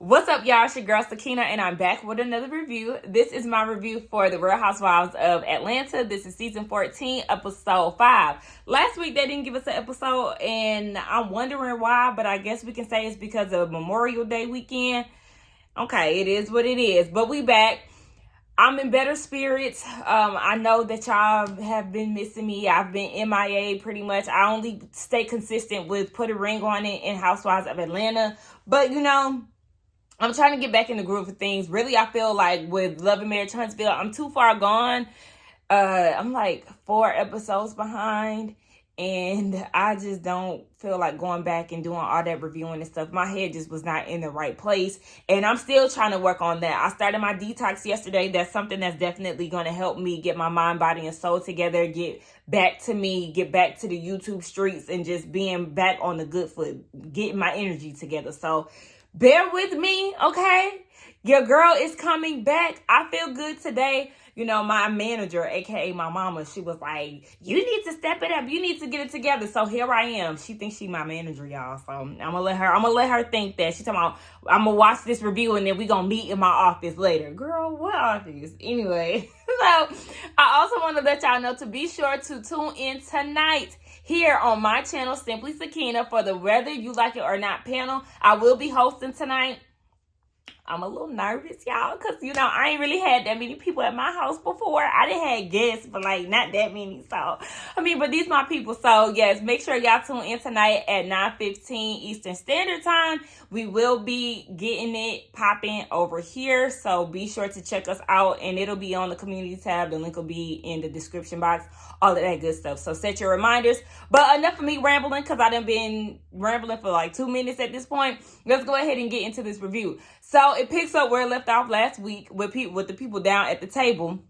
What's up, y'all? It's your girl, Sakina, and I'm back with another review. This is my review for the Real Housewives of Atlanta. This is season 14, episode 5. Last week, they didn't give us an episode, and I'm wondering why, but I guess we can say it's because of Memorial Day weekend. Okay, it is what it is, but we back. I'm in better spirits. I know that y'all have been missing me. I've been MIA pretty much. I only stay consistent with Put a Ring on It and Housewives of Atlanta, but I'm trying to get back in the groove of things. Really, I feel like with Love and Marriage Huntsville, I'm too far gone. I'm like 4 episodes behind, and I just don't feel like going back and doing all that reviewing and stuff. My head just was not in the right place, and I'm still trying to work on that. I started my detox yesterday. That's something that's definitely going to help me get my mind, body, and soul together, get back to me, get back to the YouTube streets, and just being back on the good foot, getting my energy together. So bear with me, okay? Your girl is coming back. I feel good today. My manager, aka my mama, she was like, you need to step it up. You need to get it together. So here I am. She thinks she my manager, y'all. So I'm gonna let her think that. She talking about, I'm gonna watch this review and then we gonna meet in my office later. Girl, what office? Anyway, so I also want to let y'all know to be sure to tune in tonight here on my channel, Simply Sakina, for the Whether You Like It or Not panel. I will be hosting tonight. I'm a little nervous, y'all, because, I ain't really had that many people at my house before. I done had guests, but, not that many. So, but these my people. So, yes, make sure y'all tune in tonight at 9:15 Eastern Standard Time. We will be getting it popping over here. So, be sure to check us out, and it'll be on the community tab. The link will be in the description box, all of that good stuff. So, set your reminders. But enough of me rambling, because I done been rambling for 2 minutes at this point. Let's go ahead and get into this review. So it picks up where it left off last week with the people down at the table,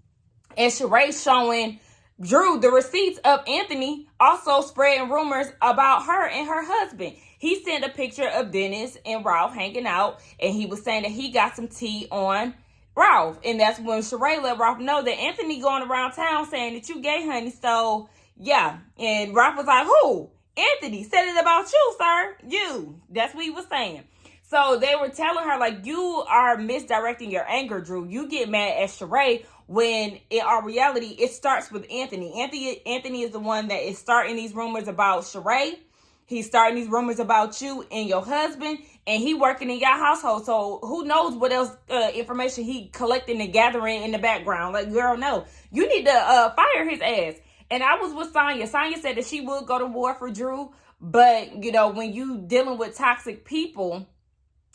and Sheree showing Drew the receipts of Anthony also spreading rumors about her and her husband. He sent a picture of Dennis and Ralph hanging out, and he was saying that he got some tea on Ralph, and that's when Sheree let Ralph know that Anthony going around town saying that you gay, honey. So yeah, and Ralph was like, who? Anthony said it about you, sir. You. That's what he was saying. So they were telling her, you are misdirecting your anger, Drew. You get mad at Sheree when in our reality, it starts with Anthony. Anthony is the one that is starting these rumors about Sheree. He's starting these rumors about you and your husband, and he working in your household. So who knows what else information he collecting and gathering in the background. Girl, no. You need to fire his ass. And I was with Sonya. Sonya said that she would go to war for Drew. But, when you dealing with toxic people,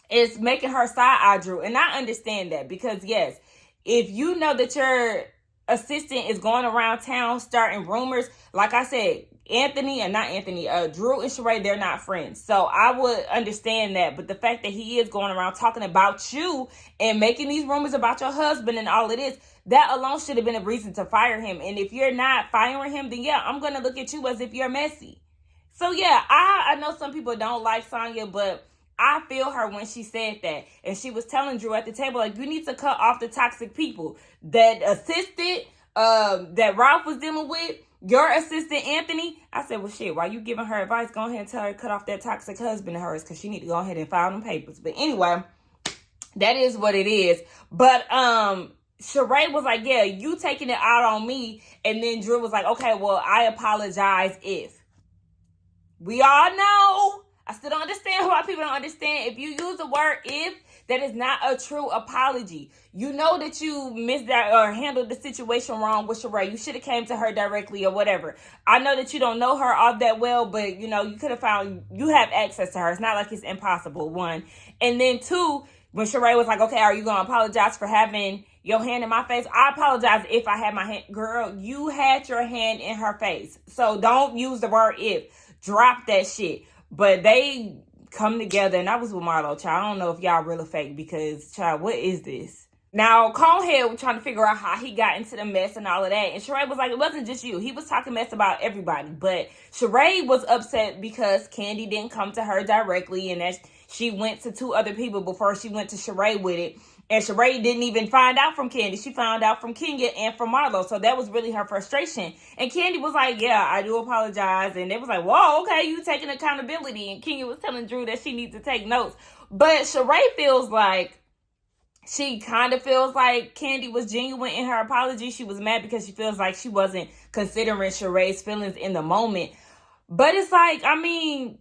it's making her side-eye Drew. And I understand that because, yes, if you know that your assistant is going around town starting rumors, like I said, Drew and Sheree, they're not friends. So I would understand that. But the fact that he is going around talking about you and making these rumors about your husband and all of this, that alone should have been a reason to fire him. And if you're not firing him, then yeah, I'm going to look at you as if you're messy. So yeah, I know some people don't like Sonya, but I feel her when she said that. And she was telling Drew at the table, you need to cut off the toxic people. That assistant that Ralph was dealing with, your assistant Anthony. I said, well, shit, while you giving her advice, go ahead and tell her to cut off that toxic husband of hers, because she need to go ahead and file them papers. But anyway, that is what it is. But Sheree was like, yeah, you taking it out on me. And then Drew was like, okay, well, I apologize if. We all know. I still don't understand why people don't understand. If you use the word if, that is not a true apology. You know that you missed that or handled the situation wrong with Sheree. You should have came to her directly or whatever. I know that you don't know her all that well, but you could have found, you have access to her. It's not like it's impossible, 1. And then 2, when Sheree was like, okay, are you going to apologize for having your hand in my face? I apologize if I had my hand. Girl, you had your hand in her face. So don't use the word if. Drop that shit. But they come together, and I was with Marlo, child. I don't know if y'all really fake, because, child, what is this? Now, Conehead was trying to figure out how he got into the mess and all of that. And Sheree was like, it wasn't just you. He was talking mess about everybody. But Sheree was upset because Kandi didn't come to her directly and that she went to 2 other people before she went to Sheree with it. And Sheree didn't even find out from Kandi. She found out from Kenya and from Marlo. So that was really her frustration. And Kandi was like, yeah, I do apologize. And they was like, whoa, okay, you taking accountability. And Kenya was telling Drew that she needs to take notes. But Sheree feels like, she kind of feels like Kandi was genuine in her apology. She was mad because she feels like she wasn't considering Sheree's feelings in the moment. But it's like, I mean,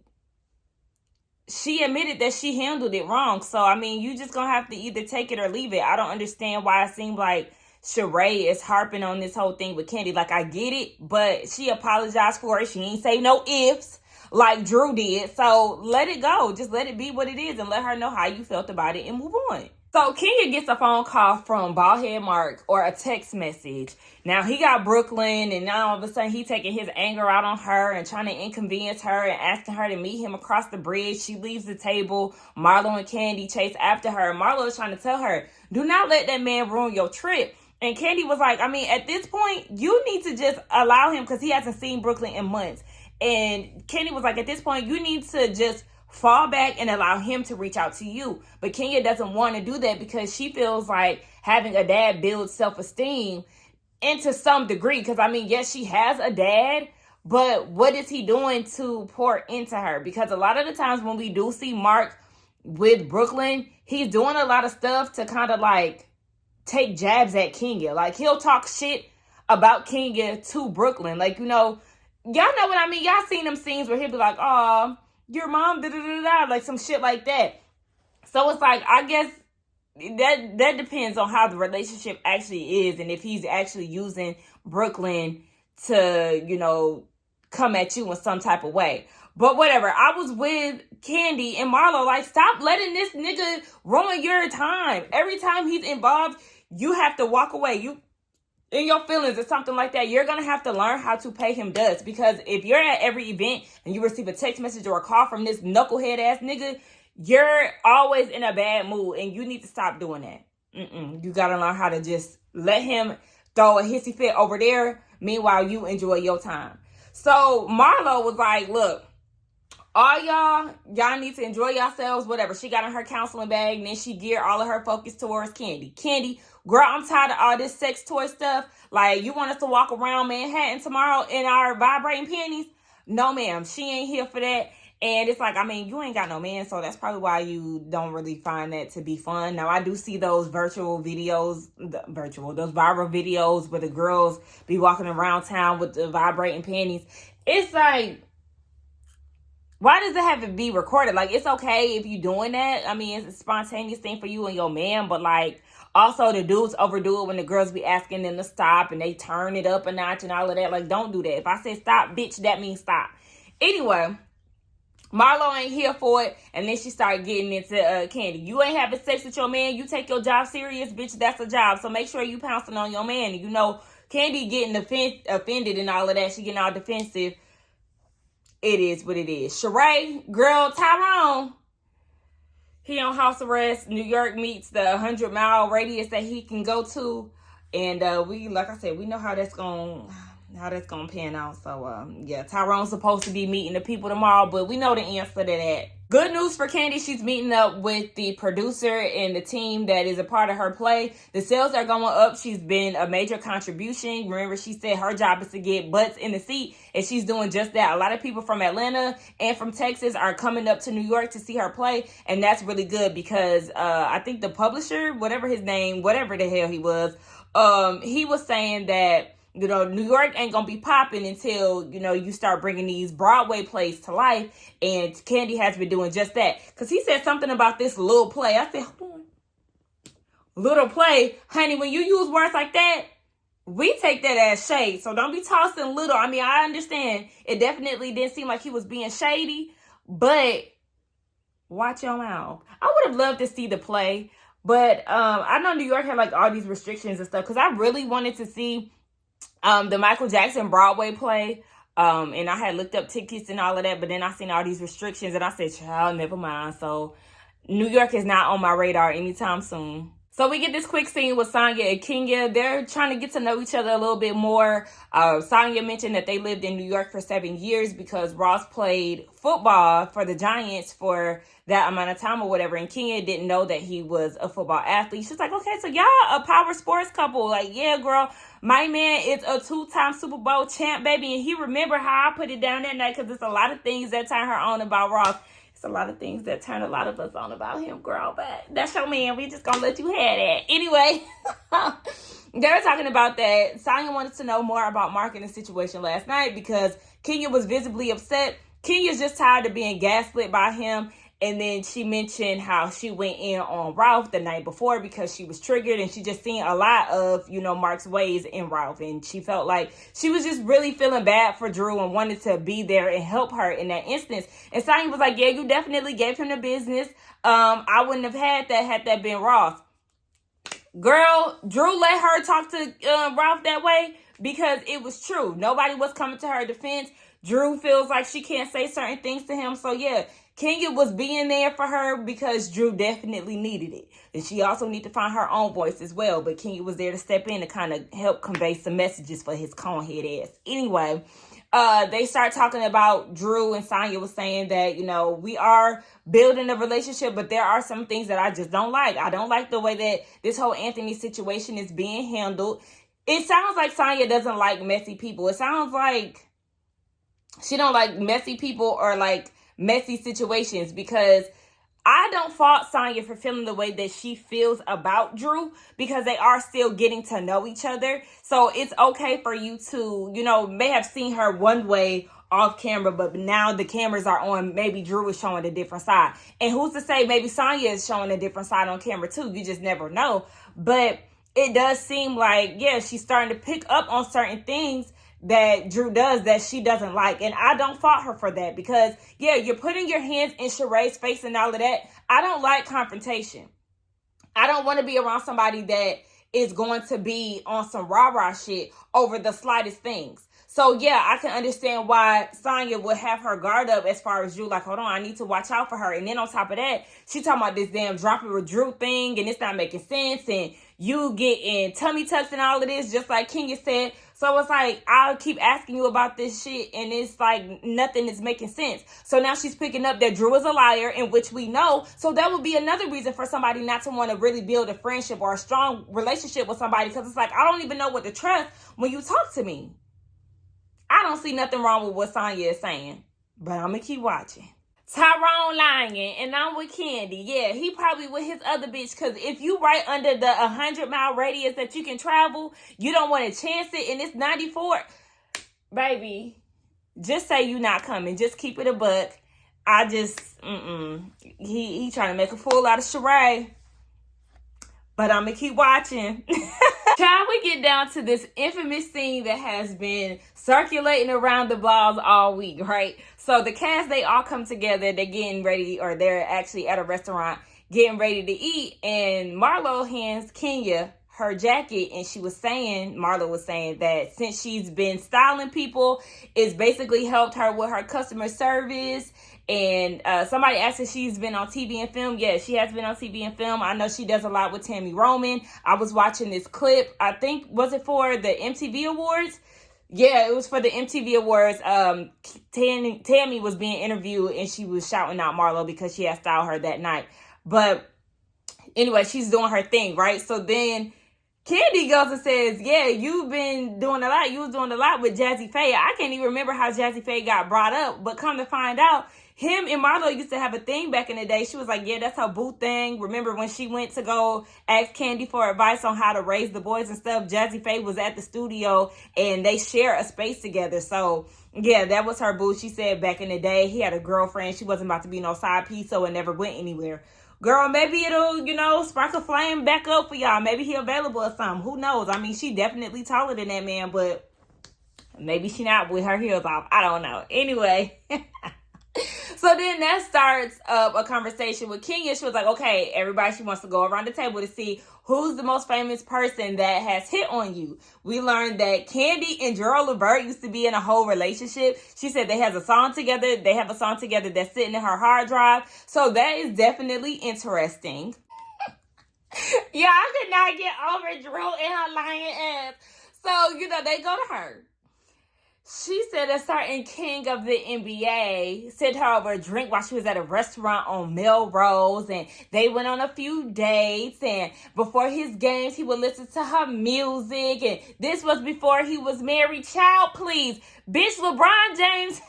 she admitted that she handled it wrong. So, I mean, you just gonna have to either take it or leave it. I don't understand why it seemed like Sheree is harping on this whole thing with Kandi. Like, I get it, but she apologized for it. She ain't say no ifs like Drew did. So, let it go. Just let it be what it is and let her know how you felt about it and move on. So Kenya gets a phone call from Baldhead Mark or a text message. Now he got Brooklyn and now all of a sudden he taking his anger out on her and trying to inconvenience her and asking her to meet him across the bridge. She leaves the table. Marlo and Kandi chase after her. Marlo is trying to tell her, do not let that man ruin your trip. And Kandi was like, I mean, at this point, you need to just allow him because he hasn't seen Brooklyn in months. And Kandi was like, at this point, you need to just fall back and allow him to reach out to you. But Kenya doesn't want to do that because she feels like having a dad builds self-esteem into some degree. Because, I mean, yes, she has a dad, but what is he doing to pour into her? Because a lot of the times when we do see Mark with Brooklyn, he's doing a lot of stuff to kind of like take jabs at Kenya. Like, he'll talk shit about Kenya to Brooklyn. Like, you know, y'all know what I mean? Y'all seen them scenes where he'll be like, oh, your mom, da-da-da-da, like some shit like that. So it's like, I guess that depends on how the relationship actually is and if he's actually using Brooklyn to, you know, come at you in some type of way. But whatever, I was with Kandi and Marlo, like, stop letting this nigga ruin your time. Every time he's involved, you have to walk away. You in your feelings or something like that, you're going to have to learn how to pay him dust. Because if you're at every event and you receive a text message or a call from this knucklehead ass nigga, you're always in a bad mood and you need to stop doing that. You got to learn how to just let him throw a hissy fit over there. Meanwhile, you enjoy your time. So Marlo was like, look, all y'all need to enjoy yourselves, whatever. She got in her counseling bag and then she geared all of her focus towards Kandi. Kandi, girl, I'm tired of all this sex toy stuff. Like, you want us to walk around Manhattan tomorrow in our vibrating panties? No, ma'am. She ain't here for that. And it's like, I mean, you ain't got no man, so that's probably why you don't really find that to be fun. Now, I do see those viral videos where the girls be walking around town with the vibrating panties. It's like, why does it have to be recorded? Like, it's okay if you doing that. I mean, it's a spontaneous thing for you and your man, but like, also the dudes overdo it when the girls be asking them to stop and they turn it up a notch and all of that. Like, don't do that. If I say stop, bitch, that means stop. Anyway, Marlo ain't here for it, and then she started getting into Kandi. You ain't having sex with your man. You take your job serious, bitch. That's a job. So make sure you pouncing on your man. And you know, Kandi getting offended and all of that. She getting all defensive. It is what it is. Sheree, girl, Tyrone, he on house arrest. New York meets the 100-mile radius that he can go to, and we, like I said, we know how that's gonna pan out. So yeah, Tyrone's supposed to be meeting the people tomorrow, but we know the answer to that. Good news for Kandi, she's meeting up with the producer and the team that is a part of her play. The sales are going up. She's been a major contribution. Remember, she said her job is to get butts in the seat, and she's doing just that. A lot of people from Atlanta and from Texas are coming up to New York to see her play, and that's really good because I think the publisher, whatever his name, whatever the hell he was saying that, you know, New York ain't gonna be popping until, you know, you start bringing these Broadway plays to life. And Kandi has been doing just that. Because he said something about this little play. I said, hold on. Little play? Honey, when you use words like that, we take that as shade. So don't be tossing little. I mean, I understand. It definitely didn't seem like he was being shady. But watch your mouth. I would have loved to see the play. But I know New York had like all these restrictions and stuff. Because I really wanted to see the Michael Jackson Broadway play, and I had looked up tickets and all of that, but then I seen all these restrictions, and I said, child, never mind. So New York is not on my radar anytime soon. So we get this quick scene with Sonya and Kenya. They're trying to get to know each other a little bit more. Sonya mentioned that they lived in New York for 7 years because Ross played football for the Giants for that amount of time or whatever. And Kenya didn't know that he was a football athlete. She's like, okay, so y'all a power sports couple. Like, yeah, girl, my man is a 2-time Super Bowl champ, baby. And he remember how I put it down that night because there's a lot of things that turn her on about Ross. It's a lot of things that turn a lot of us on about him, girl, but that's your man. We just gonna let you have that. Anyway, they were talking about that. Sonya wanted to know more about Mark in the situation last night because Kenya was visibly upset. Kenya's just tired of being gaslit by him. And then she mentioned how she went in on Ralph the night before because she was triggered and she just seen a lot of, Mark's ways in Ralph. And she felt like she was just really feeling bad for Drew and wanted to be there and help her in that instance. And Sonya was like, yeah, you definitely gave him the business. I wouldn't have had that been Ross. Girl, Drew let her talk to Ralph that way because it was true. Nobody was coming to her defense. Drew feels like she can't say certain things to him. So, yeah, Kenya was being there for her because Drew definitely needed it. And she also needed to find her own voice as well. But Kenya was there to step in to kind of help convey some messages for his conehead ass. Anyway, they start talking about Drew, and Sonya was saying that, we are building a relationship, but there are some things that I just don't like. I don't like the way that this whole Anthony situation is being handled. It sounds like Sonya doesn't like messy people. It sounds like she don't like messy people or like messy situations because I don't fault Sonya for feeling the way that she feels about Drew because they are still getting to know each other. So it's okay for you to, may have seen her one way off camera, but now the cameras are on. Maybe Drew is showing a different side. And who's to say maybe Sonya is showing a different side on camera too? You just never know. But it does seem like, yeah, she's starting to pick up on certain things that Drew does that she doesn't like. And I don't fault her for that because, yeah, you're putting your hands in Sheree's face and all of that. I don't like confrontation. I don't want to be around somebody that is going to be on some rah-rah shit over the slightest things. So, yeah, I can understand why Sonya would have her guard up as far as Drew. Like, hold on, I need to watch out for her. And then on top of that, she talking about this damn dropping with Drew thing and it's not making sense. And you getting tummy tucks and all of this, just like Kenya said. So it's like, I'll keep asking you about this shit and it's like nothing is making sense. So now she's picking up that Drew is a liar, in which we know. So that would be another reason for somebody not to want to really build a friendship or a strong relationship with somebody. Because it's like, I don't even know what to trust when you talk to me. I don't see nothing wrong with what Sonya is saying, but I'm going to keep watching. Tyrone lying, and I'm with Candy. Yeah, he probably with his other bitch, because if you right under the 100-mile radius that you can travel, you don't want to chance it, and it's 94. Baby, just say you not coming. Just keep it a buck. I just, He trying to make a fool out of Sheree, but I'm going to keep watching. Child, we get down to this infamous scene that has been circulating around the blogs all week, right? So the cast, they all come together. They're getting ready, or they're actually at a restaurant getting ready to eat. And Marlo hands Kenya her jacket. And Marlo was saying that since she's been styling people, it's basically helped her with her customer service. And somebody asked if she's been on TV and film. Yeah, she has been on TV and film. I know she does a lot with Tammy Roman. I was watching this clip. I think, was it for the MTV Awards? Yeah, it was for the MTV Awards. Tammy was being interviewed and she was shouting out Marlo because she had styled her that night. But anyway, she's doing her thing, right? So then Candy goes and says, yeah, you've been doing a lot. You was doing a lot with Jazzy Faye. I can't even remember how Jazzy Faye got brought up, but come to find out, him and Marlo used to have a thing back in the day. She was like, yeah, that's her boo thing. Remember when she went to go ask Candy for advice on how to raise the boys and stuff? Jazzy Faye was at the studio and they share a space together. So, yeah, that was her boo. She said back in the day, he had a girlfriend. She wasn't about to be no side piece, so it never went anywhere. Girl, maybe it'll, spark a flame back up for y'all. Maybe he available or something. Who knows? I mean, she definitely taller than that man, but maybe she not with her heels off. I don't know. Anyway. So then that starts a conversation with Kenya. She was like, okay, everybody, she wants to go around the table to see who's the most famous person that has hit on you. We learned that Candy and Gerald Levert used to be in a whole relationship. She said they have a song together. They have a song together that's sitting in her hard drive. So that is definitely interesting. Yeah, I could not get over Drew and her lying ass. So, they go to her. She said a certain king of the NBA sent her over a drink while she was at a restaurant on Melrose, and they went on a few dates, and before his games, he would listen to her music, and this was before he was married. Child, please. Bitch, LeBron James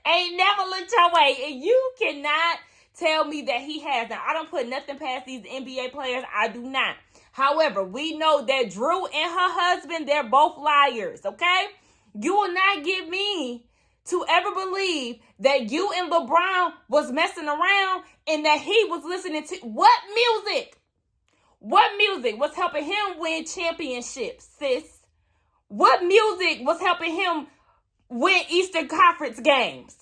ain't never looked your way, and you cannot tell me that he hasn't. I don't put nothing past these NBA players. I do not. However, we know that Drew and her husband, they're both liars, okay? You will not get me to ever believe that you and LeBron was messing around and that he was listening to what music? What music was helping him win championships, sis? What music was helping him win Eastern Conference games?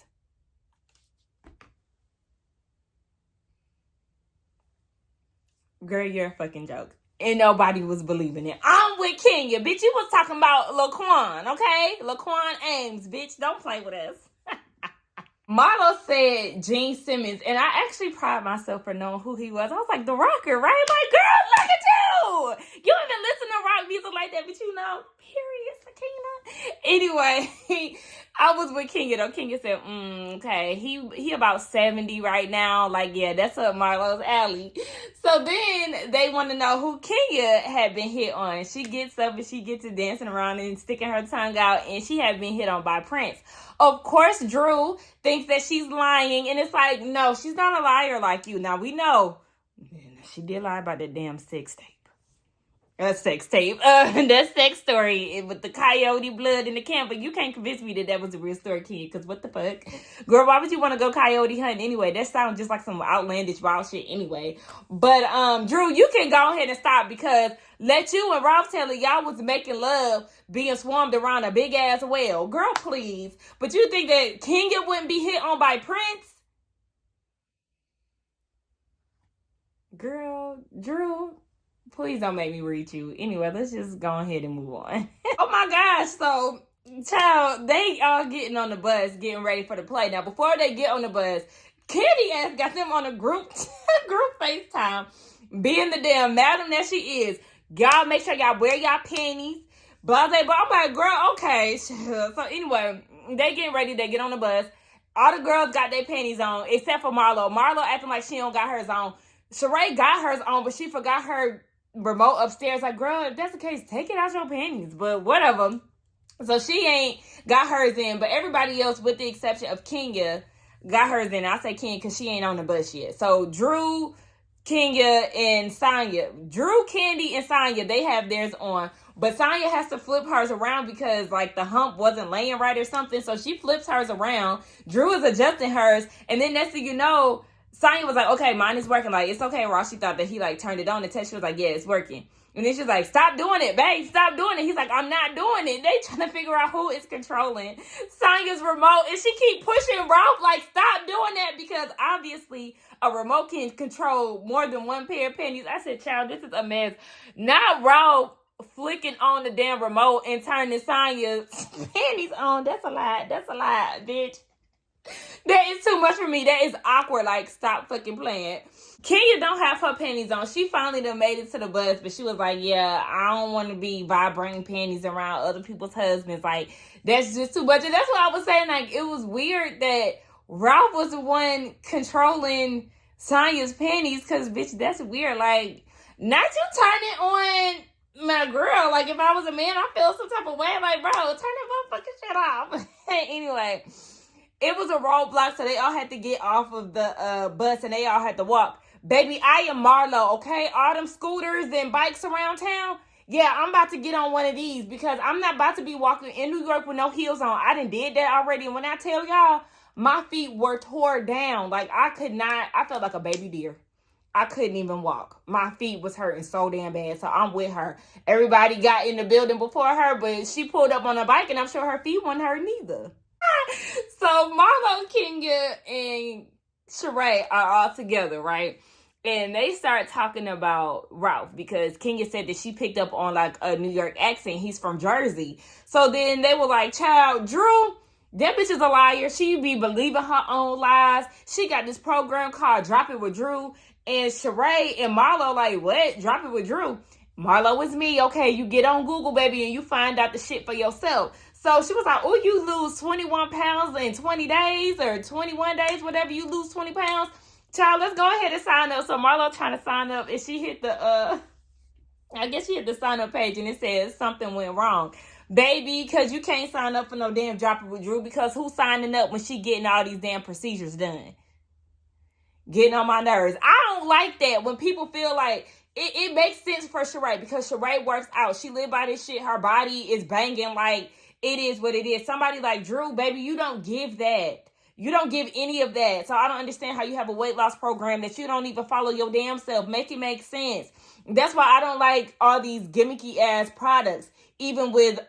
Girl, you're a fucking joke. And nobody was believing it. I'm with Kenya. Bitch, you was talking about Laquan, okay? Laquan Ames, bitch. Don't play with us. Marlo said Gene Simmons, and I actually pride myself for knowing who he was. I was like, the rocker, right? Like, girl, look at you. You even listen to rock music like that, but you know, period, Sakina. Anyway, I was with Kenya, though. Kenya said, okay, he about 70 right now. Like, yeah, that's up Marlo's alley. So then they want to know who Kenya had been hit on. She gets up and she gets to dancing around and sticking her tongue out, and she had been hit on by Prince. Of course, Drew thinks that she's lying, and it's like, no, she's not a liar like you. Now, we know she did lie about that damn sex tape. That sex story with the coyote blood in the camp, but you can't convince me that was a real story, kid, because what the fuck? Girl, why would you want to go coyote hunting anyway? That sounds just like some outlandish wild shit anyway. But, Drew, you can go ahead and stop, because let you and Ralph Taylor, y'all was making love being swarmed around a big-ass well. Girl, please. But you think that Kenya wouldn't be hit on by Prince? Girl, Drew, please don't make me read you. Anyway, let's just go ahead and move on. Oh my gosh, so, child, they all getting on the bus, getting ready for the play. Now, before they get on the bus, Candy ass got them on a group FaceTime, being the damn madam that she is. Y'all make sure y'all wear y'all panties. Blah, blah, blah. I'm like, girl, okay. So anyway, they getting ready. They get on the bus. All the girls got their panties on, except for Marlo. Marlo acting like she don't got hers on. Sheree got hers on, but she forgot her remote upstairs. Like, girl, if that's the case, take it out your panties. But whatever. So she ain't got hers in, but everybody else, with the exception of Kenya, got hers in. I say Kenya because she ain't on the bus yet. So Drew, Kenya, and Sonya. Drew, Candy, and Sonya, they have theirs on. But Sonya has to flip hers around because, like, the hump wasn't laying right or something. So she flips hers around. Drew is adjusting hers. And then next thing you know, Sonya was like, okay, mine is working. Like, it's okay, Ross. She thought that he, like, turned it on. And Tess, she was like, yeah, it's working. And then she was like, stop doing it, babe. Stop doing it. He's like, I'm not doing it. They trying to figure out who is controlling Sonya's remote. And she keep pushing Ralph, like, stop doing that. Because obviously a remote can control more than one pair of panties. I said, child, this is a mess. Not Ralph flicking on the damn remote and turning Sonya's panties on. That's a lie. That's a lie, bitch. That is too much for me. That is awkward. Like, stop fucking playing. Kenya don't have her panties on. She finally done made it to the bus, but she was like, yeah, I don't want to be vibrating panties around other people's husbands. Like, that's just too much. And that's what I was saying. Like, it was weird that Ralph was the one controlling Sonya's panties, because, bitch, that's weird. Like, not you turning on my girl. Like, if I was a man, I feel some type of way. Like, bro, turn that motherfucking shit off. Anyway, it was a roadblock, so they all had to get off of the bus, and they all had to walk. Baby, I am Marlo, okay? All them scooters and bikes around town. Yeah, I'm about to get on one of these, because I'm not about to be walking in New York with no heels on. I done did that already. And when I tell y'all, my feet were tore down. Like, I felt like a baby deer. I couldn't even walk. My feet was hurting so damn bad. So I'm with her. Everybody got in the building before her, but she pulled up on a bike, and I'm sure her feet weren't hurt neither. So Marlo, Kenya, and Sheree are all together, right? And they start talking about Ralph, because Kenya said that she picked up on, like, a New York accent. He's from Jersey. So then they were like, child, Drew, that bitch is a liar. She be believing her own lies. She got this program called Drop It with Drew, And Sheree and Marlo like, what? Drop it with Drew. Marlo is me. Okay, you get on Google, baby, and you find out the shit for yourself. So she was like, oh, you lose 21 pounds in 20 days or 21 days, whatever, you lose 20 pounds. Child, let's go ahead and sign up. So Marlo trying to sign up, and she hit the, I guess she hit the sign up page, and it says something went wrong. Baby, because you can't sign up for no damn Drop It with Drew, because who's signing up when she getting all these damn procedures done? Getting on my nerves. I don't like that when people feel like it makes sense for Sheree, because Sheree works out. She live by this shit. Her body is banging. Like, it is what it is. Somebody like Drew, baby, you don't give that. You don't give any of that. So I don't understand how you have a weight loss program that you don't even follow your damn self. Make it make sense. That's why I don't like all these gimmicky ass products. Even with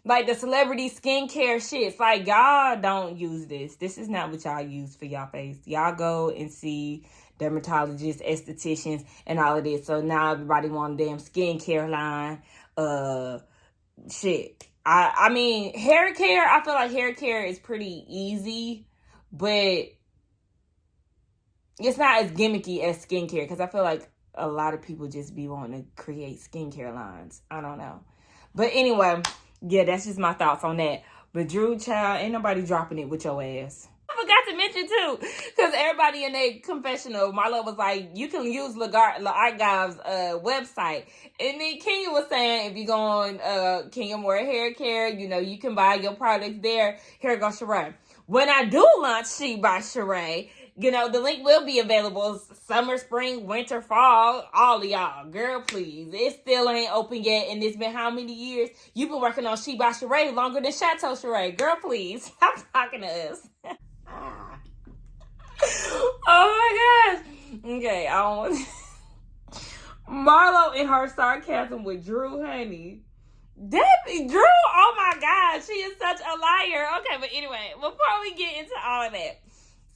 like the celebrity skincare shit. It's like, y'all don't use this. This is not what y'all use for y'all face. Y'all go and see dermatologists, estheticians, and all of this. So now everybody want a damn skincare line. Shit. I mean, hair care, I feel like hair care is pretty easy, but it's not as gimmicky as skincare, because I feel like a lot of people just be wanting to create skincare lines. I don't know. But anyway, yeah, that's just my thoughts on that. But Drew, child, ain't nobody dropping it with your ass. I forgot to mention too, because everybody in their confessional, Marlo was like, you can use La'Argav's website. And then Kenya was saying, if you go on Kenya Moore Hair Care, you know, you can buy your products there. Here goes Sheree. When I do launch She by Sheree, you know, the link will be available summer, spring, winter, fall, all of y'all. Girl, please. It still ain't open yet, and it's been how many years? You've been working on She by Sheree longer than Chateau Sheree. Girl, please. Stop talking to us. Oh my gosh. Okay, I don't want Marlo and her sarcasm with Drew, honey. Debbie, Drew, oh my God, she is such a liar. Okay, but anyway, before we get into all of that,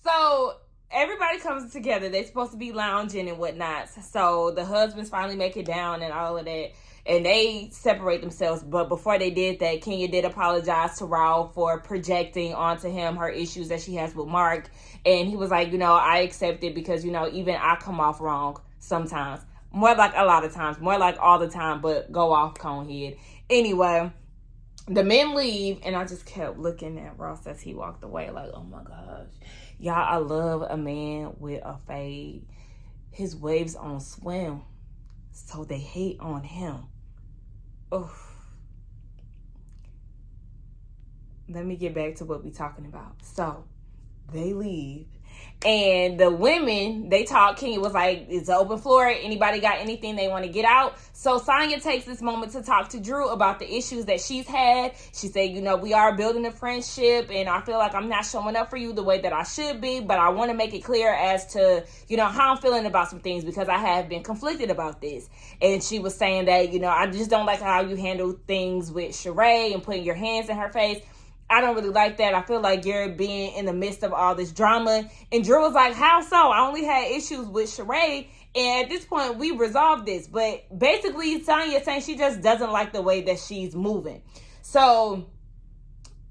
so everybody comes together. They're supposed to be lounging and whatnot. So the husbands finally make it down and all of that, and they separate themselves. But before they did that, Kenya did apologize to RHOA for projecting onto him her issues that she has with Mark. And he was like, you know, I accept it because, you know, even I come off wrong sometimes. More like a lot of times. More like all the time, but go off conehead. Anyway, the men leave, and I just kept looking at Ross as he walked away like, oh my gosh. Y'all, I love a man with a fade. His waves on swim, so they hate on him. Oof. Let me get back to what we're talking about. So, they leave. And the women, they talk. Kenya was like, it's an open floor. Anybody got anything they want to get out? So Sonya takes this moment to talk to Drew about the issues that she's had. She said, you know, we are building a friendship, and I feel like I'm not showing up for you the way that I should be, but I want to make it clear as to, you know, how I'm feeling about some things, because I have been conflicted about this. And she was saying that, you know, I just don't like how you handle things with Sheree and putting your hands in her face. I don't really like that. I feel like you're being in the midst of all this drama. And Drew was like, how so? I only had issues with Sheree, and at this point, we resolved this. But basically, Sonya saying she just doesn't like the way that she's moving. So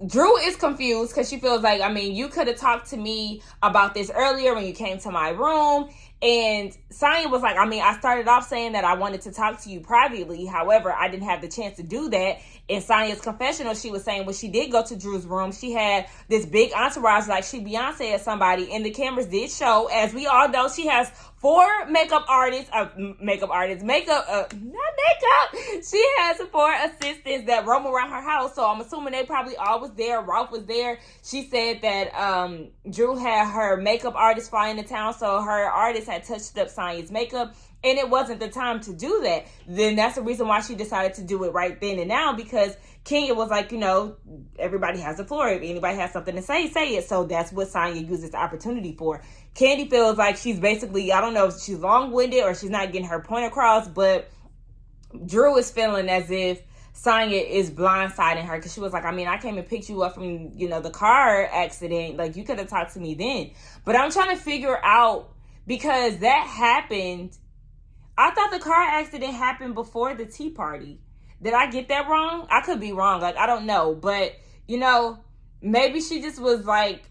Drew is confused because she feels like, I mean, you could have talked to me about this earlier when you came to my room. And Sonya was like, I mean, I started off saying that I wanted to talk to you privately. However, I didn't have the chance to do that. In Sonya's confessional, she was saying when she did go to Drew's room, she had this big entourage like she Beyonce or somebody. And the cameras did show, as we all know, she has 4 makeup artists, not makeup. She has 4 assistants that roam around her house. So I'm assuming they probably all was there. Ralph was there. She said that Drew had her makeup artist fly into town. So her artist had touched up Sonya's makeup, and it wasn't the time to do that. Then that's the reason why she decided to do it right then and now, because Kenya was like, you know, everybody has the floor. If anybody has something to say, say it. So that's what Sonya uses the opportunity for. Candy feels like she's basically, I don't know if she's long-winded or she's not getting her point across, but Drew is feeling as if Sonya is blindsiding her, because she was like, I mean, I came and picked you up from, you know, the car accident. Like, you could have talked to me then. But I'm trying to figure out, because that happened, I thought the car accident happened before the tea party. Did I get that wrong? I could be wrong. Like, I don't know. But, you know, maybe she just was like,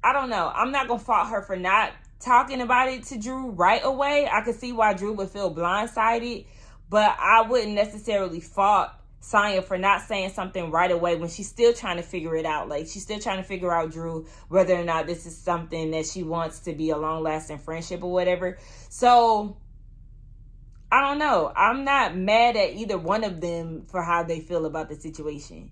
I don't know. I'm not going to fault her for not talking about it to Drew right away. I could see why Drew would feel blindsided, but I wouldn't necessarily fault Sonya for not saying something right away when she's still trying to figure it out. Like, she's still trying to figure out, Drew, whether or not this is something that she wants to be a long-lasting friendship or whatever. So, I don't know. I'm not mad at either one of them for how they feel about the situation.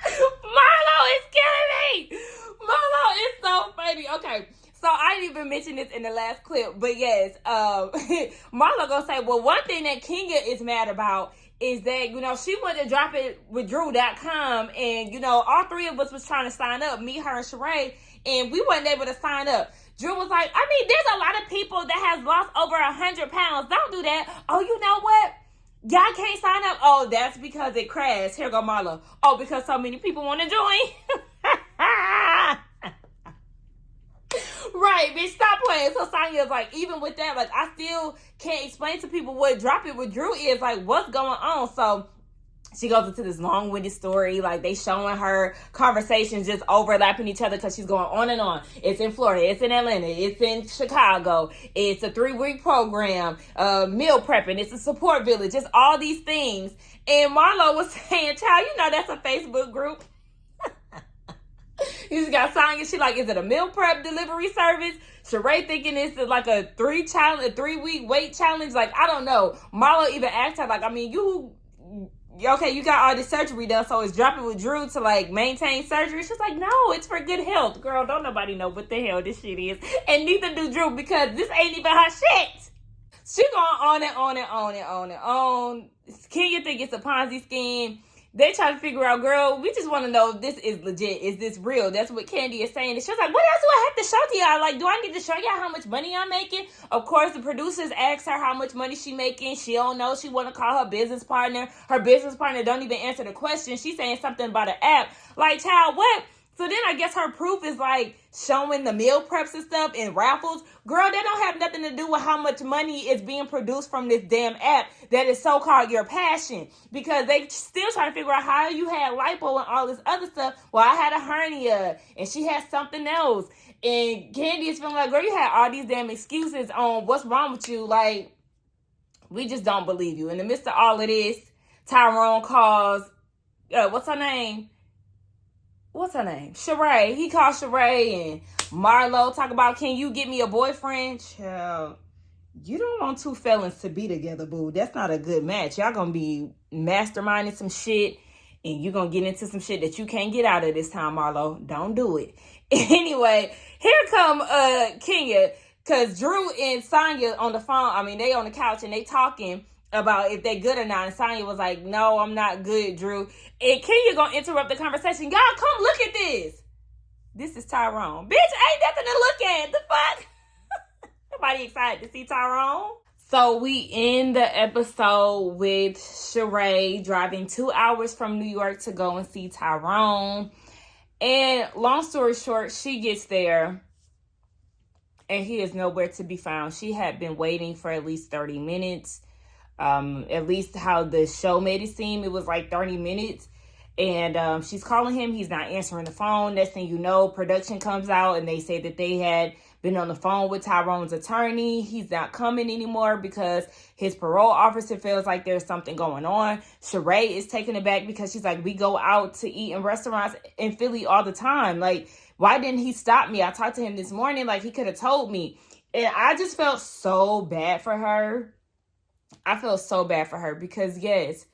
Marlo is killing me. Marlo is so funny. Okay, so I didn't even mention this in the last clip, but yes, Marlo gonna say, well, one thing that Kenya is mad about is that, you know, she wanted to drop it with Drew.com, and, you know, all three of us was trying to sign up, me, her, and Sheree, and we wasn't able to sign up. Drew was like, I mean, there's a lot of people that has lost over 100 pounds. Don't do that. Oh, you know what? Y'all can't sign up. Oh, that's because it crashed. Here go Marlo. Oh, because so many people want to join. Right, bitch, stop playing. So Sonya's like, even with that, like, I still can't explain to people what Drop It with Drew is. Like, what's going on? So she goes into this long-winded story, like they showing her conversations just overlapping each other because she's going on and on. It's in Florida, it's in Atlanta, it's in Chicago, it's a 3-week program, meal prepping, it's a support village, it's all these things. And Marlo was saying, child, you know that's a Facebook group. You just got Sonya, she like, is it a meal prep delivery service? Sheree thinking it's like a 3-week weight challenge. Like, I don't know. Marlo even asked her, like, I mean, you got all this surgery done, so it's dropping with Drew to, like, maintain surgery. She's like, no, it's for good health. Girl, don't nobody know what the hell this shit is. And neither do Drew, because this ain't even her shit. She going on and on and on and on and on. Kenya think it's a Ponzi scheme. They try to figure out, girl, we just want to know if this is legit. Is this real? That's what Candy is saying. And she was like, what else do I have to show to y'all? Like, do I need to show y'all how much money I'm making? Of course, the producers asked her how much money she making. She don't know. She want to call her business partner. Her business partner don't even answer the question. She's saying something about an app. Like, child, what? So then I guess her proof is like showing the meal preps and stuff and raffles. Girl, they don't have nothing to do with how much money is being produced from this damn app that is so-called your passion. Because they still trying to figure out how you had lipo and all this other stuff. Well, I had a hernia and she had something else. And Candy is feeling like, girl, you had all these damn excuses on what's wrong with you. Like, we just don't believe you. In the midst of all of this, Tyrone calls, what's her name? Sheree. He called Sheree, and Marlo talk about, can you get me a boyfriend? Child, you don't want two felons to be together, boo. That's not a good match. Y'all gonna be masterminding some shit, and you're gonna get into some shit that you can't get out of this time, Marlo. Don't do it. Anyway, here come Kenya, because Drew and Sonya on the phone, I mean, they on the couch, and they talking about if they good or not. And Sonya was like, no, I'm not good, Drew. And Kenya gonna interrupt the conversation. Y'all, come look at this. This is Tyrone. Bitch, ain't nothing to look at. The fuck? Nobody excited to see Tyrone. So we end the episode with Sheree driving 2 hours from New York to go and see Tyrone. And long story short, she gets there and he is nowhere to be found. She had been waiting for at least 30 minutes. At least how the show made it seem, it was like 30 minutes. And she's calling him. He's not answering the phone. Next thing you know, production comes out and they say that they had been on the phone with Tyrone's attorney. He's not coming anymore because his parole officer feels like there's something going on. Sheree is taken aback because she's like, we go out to eat in restaurants in Philly all the time. Like, why didn't he stop me? I talked to him this morning. Like, he could have told me. And I just felt so bad for her. I feel so bad for her because, yes,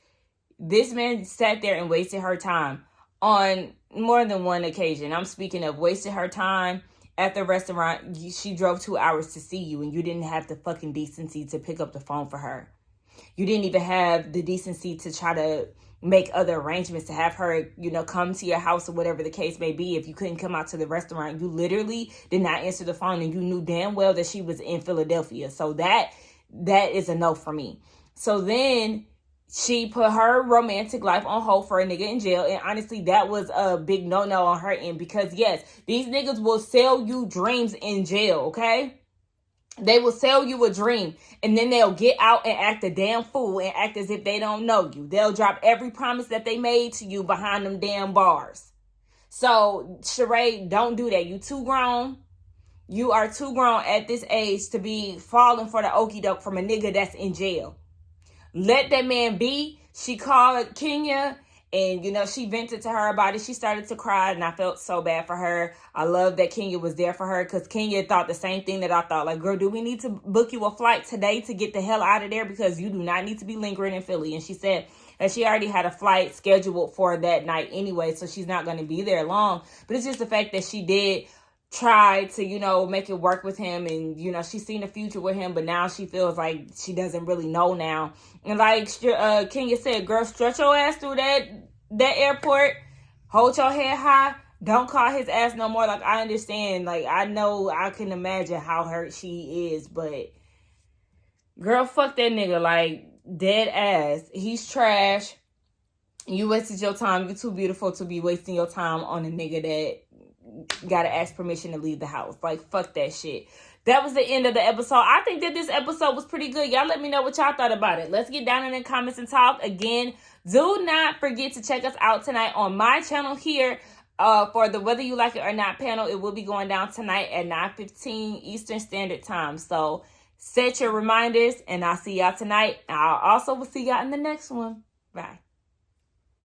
this man sat there and wasted her time on more than one occasion. I'm speaking of wasted her time at the restaurant. She drove 2 hours to see you and you didn't have the fucking decency to pick up the phone for her. You didn't even have the decency to try to make other arrangements to have her, you know, come to your house or whatever the case may be. If you couldn't come out to the restaurant, you literally did not answer the phone and you knew damn well that she was in Philadelphia. So that is a no for me. So then she put her romantic life on hold for a nigga in jail. And honestly, that was a big no-no on her end. Because yes, these niggas will sell you dreams in jail, okay? They will sell you a dream. And then they'll get out and act a damn fool and act as if they don't know you. They'll drop every promise that they made to you behind them damn bars. So, Sheree, don't do that. You too grown. You are too grown at this age to be falling for the okie doke from a nigga that's in jail. Let that man be. She called Kenya and, she vented to her about it. She started to cry and I felt so bad for her. I love that Kenya was there for her because Kenya thought the same thing that I thought. Like, girl, do we need to book you a flight today to get the hell out of there? Because you do not need to be lingering in Philly. And she said that she already had a flight scheduled for that night anyway, so she's not going to be there long. But it's just the fact that she did try to, make it work with him and, she's seen a future with him, but now she feels like she doesn't really know now. And like Kenya said, girl, stretch your ass through that airport, hold your head high, don't call his ass no more. Like, I understand, like, I know, I can imagine how hurt she is, but girl, fuck that nigga, like, dead ass. He's trash. You wasted your time. You're too beautiful to be wasting your time on a nigga that gotta ask permission to leave the house. Like, fuck that shit. That was the end of the episode. I think that this episode was pretty good. Y'all let me know what y'all thought about it. Let's get down in the comments and talk. Again, do not forget to check us out tonight on my channel here for the Whether You Like It or Not panel. It will be going down tonight at 9:15 Eastern Standard Time. So set your reminders and I'll see y'all tonight. I also will see y'all in the next one. Bye.